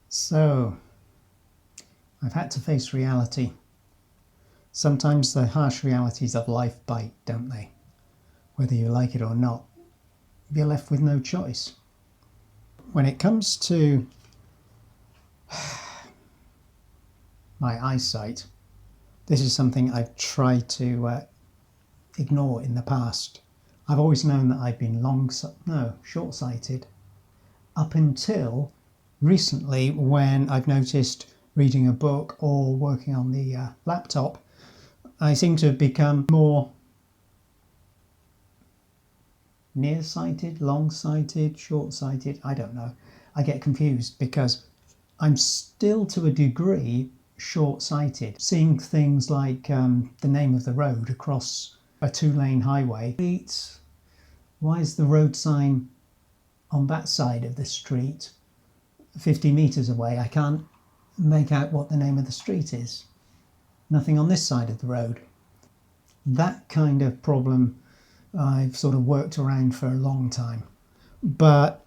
So, I've had to face reality. Sometimes the harsh realities of life bite, don't they? Whether you like it or not, you're left with no choice. When it comes to my eyesight, this is something I've tried to ignore in the past. I've always known that I've been short-sighted, up until recently when I've noticed reading a book or working on the laptop, I seem to have become more nearsighted, long-sighted, short-sighted, I don't know. I get confused because I'm still to a degree short-sighted. Seeing things like the name of the road across a two-lane highway. Why is the road sign on that side of the street 50 metres away? I can't make out what the name of the street is. Nothing on this side of the road. That kind of problem I've sort of worked around for a long time. But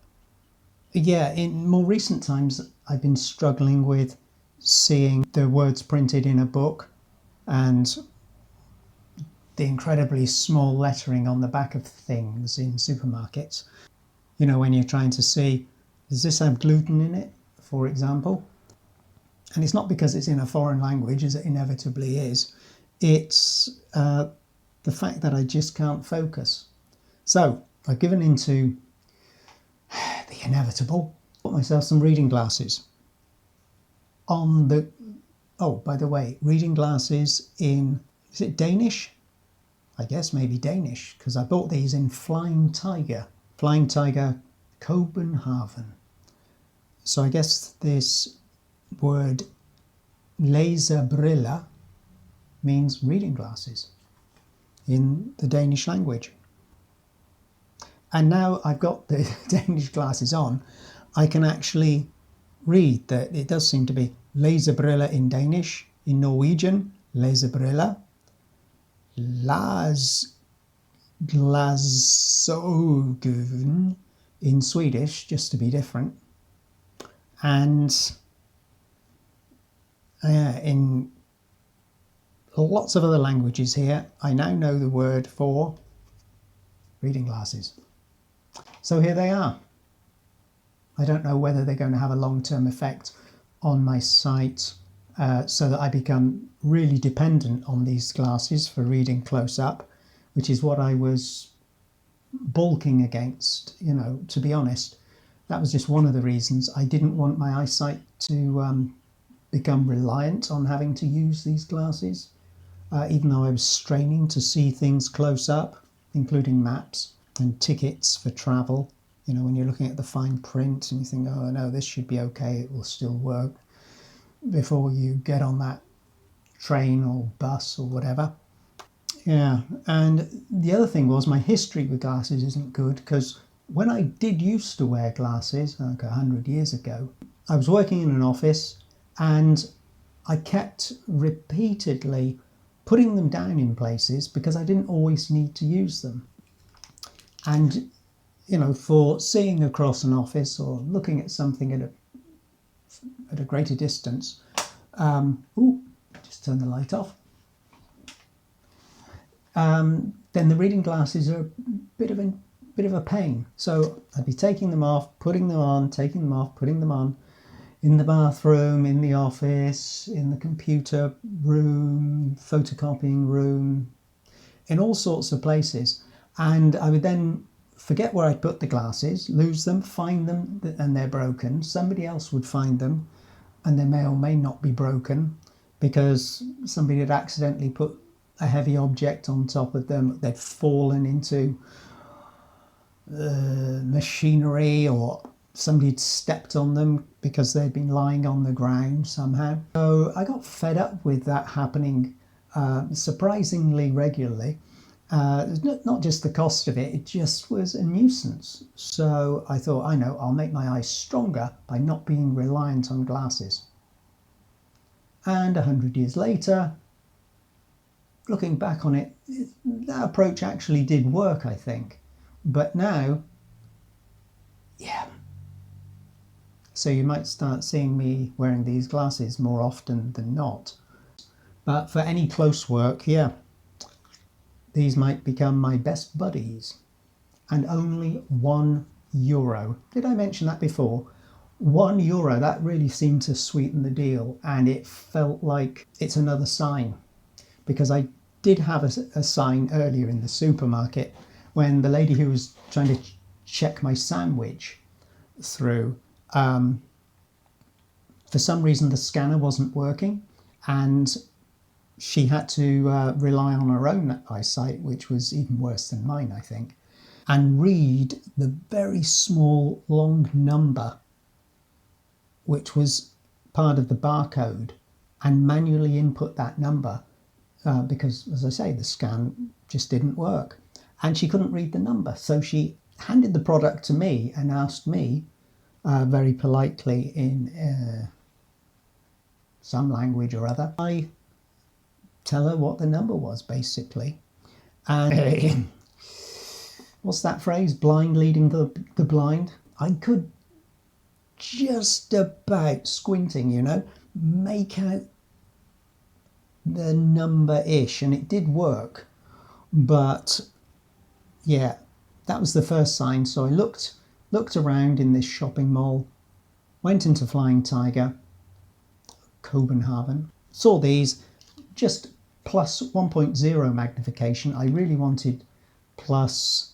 yeah, in more recent times, I've been struggling with seeing the words printed in a book and the incredibly small lettering on the back of things in supermarkets. You know, when you're trying to see, does this have gluten in it, for example? And it's not because it's in a foreign language, as it inevitably is. It's the fact that I just can't focus. So I've given into the inevitable. Bought myself some reading glasses. Oh, by the way, reading glasses in, is it Danish? I guess maybe Danish, because I bought these in Flying Tiger Copenhagen. So I guess this word læsebriller means reading glasses in the Danish language. And now I've got the Danish glasses on, I can actually read that it does seem to be læsebriller in Danish, in Norwegian, læsebriller, glasögon in Swedish, just to be different, and in lots of other languages here, I now know the word for reading glasses. So here they are. I don't know whether they're going to have a long-term effect on my sight so that I become really dependent on these glasses for reading close up, which is what I was balking against, you know, to be honest. That was just one of the reasons I didn't want my eyesight to become reliant on having to use these glasses, even though I was straining to see things close up, including maps and tickets for travel. You know, when you're looking at the fine print and you think, oh no, this should be okay, it will still work, before you get on that train or bus or whatever. Yeah, and the other thing was my history with glasses isn't good, because when I did used to wear glasses, like 100 years ago, I was working in an office and I kept repeatedly putting them down in places because I didn't always need to use them. And, you know, for seeing across an office or looking at something at a greater distance, just turn the light off. Then the reading glasses are a bit of a pain. So I'd be taking them off, putting them on, taking them off, putting them on, in the bathroom, in the office, in the computer room, photocopying room, in all sorts of places. And I would then forget where I'd put the glasses, lose them, find them, and they're broken. Somebody else would find them, and they may or may not be broken because somebody had accidentally put a heavy object on top of them. They'd fallen into machinery, or somebody had stepped on them because they'd been lying on the ground somehow. So I got fed up with that happening surprisingly regularly. Not just the cost of it, it just was a nuisance. So I thought, I know, I'll make my eyes stronger by not being reliant on glasses. And 100 years later, looking back on it, that approach actually did work, I think. But now, yeah. So you might start seeing me wearing these glasses more often than not. But for any close work, yeah, these might become my best buddies. And only €1. Did I mention that before? €1, that really seemed to sweeten the deal, and it felt like it's another sign, because I did have a sign earlier in the supermarket when the lady who was trying to check my sandwich through, for some reason the scanner wasn't working, and she had to rely on her own eyesight, which was even worse than mine, I think, and read the very small long number which was part of the barcode, and manually input that number because, as I say, the scan just didn't work. And she couldn't read the number. So she handed the product to me and asked me very politely in some language or other, I tell her what the number was, basically. And what's that phrase? Blind leading the blind. I could just about, squinting, make out the number-ish, and it did work. But yeah, that was the first sign. So I looked around in this shopping mall, went into Flying Tiger, Copenhagen, saw these, just plus 1.0 magnification. I really wanted plus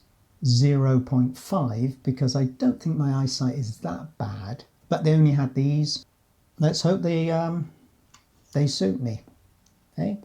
0.5 because I don't think my eyesight is that bad, but they only had these. Let's hope they suit me. Hey.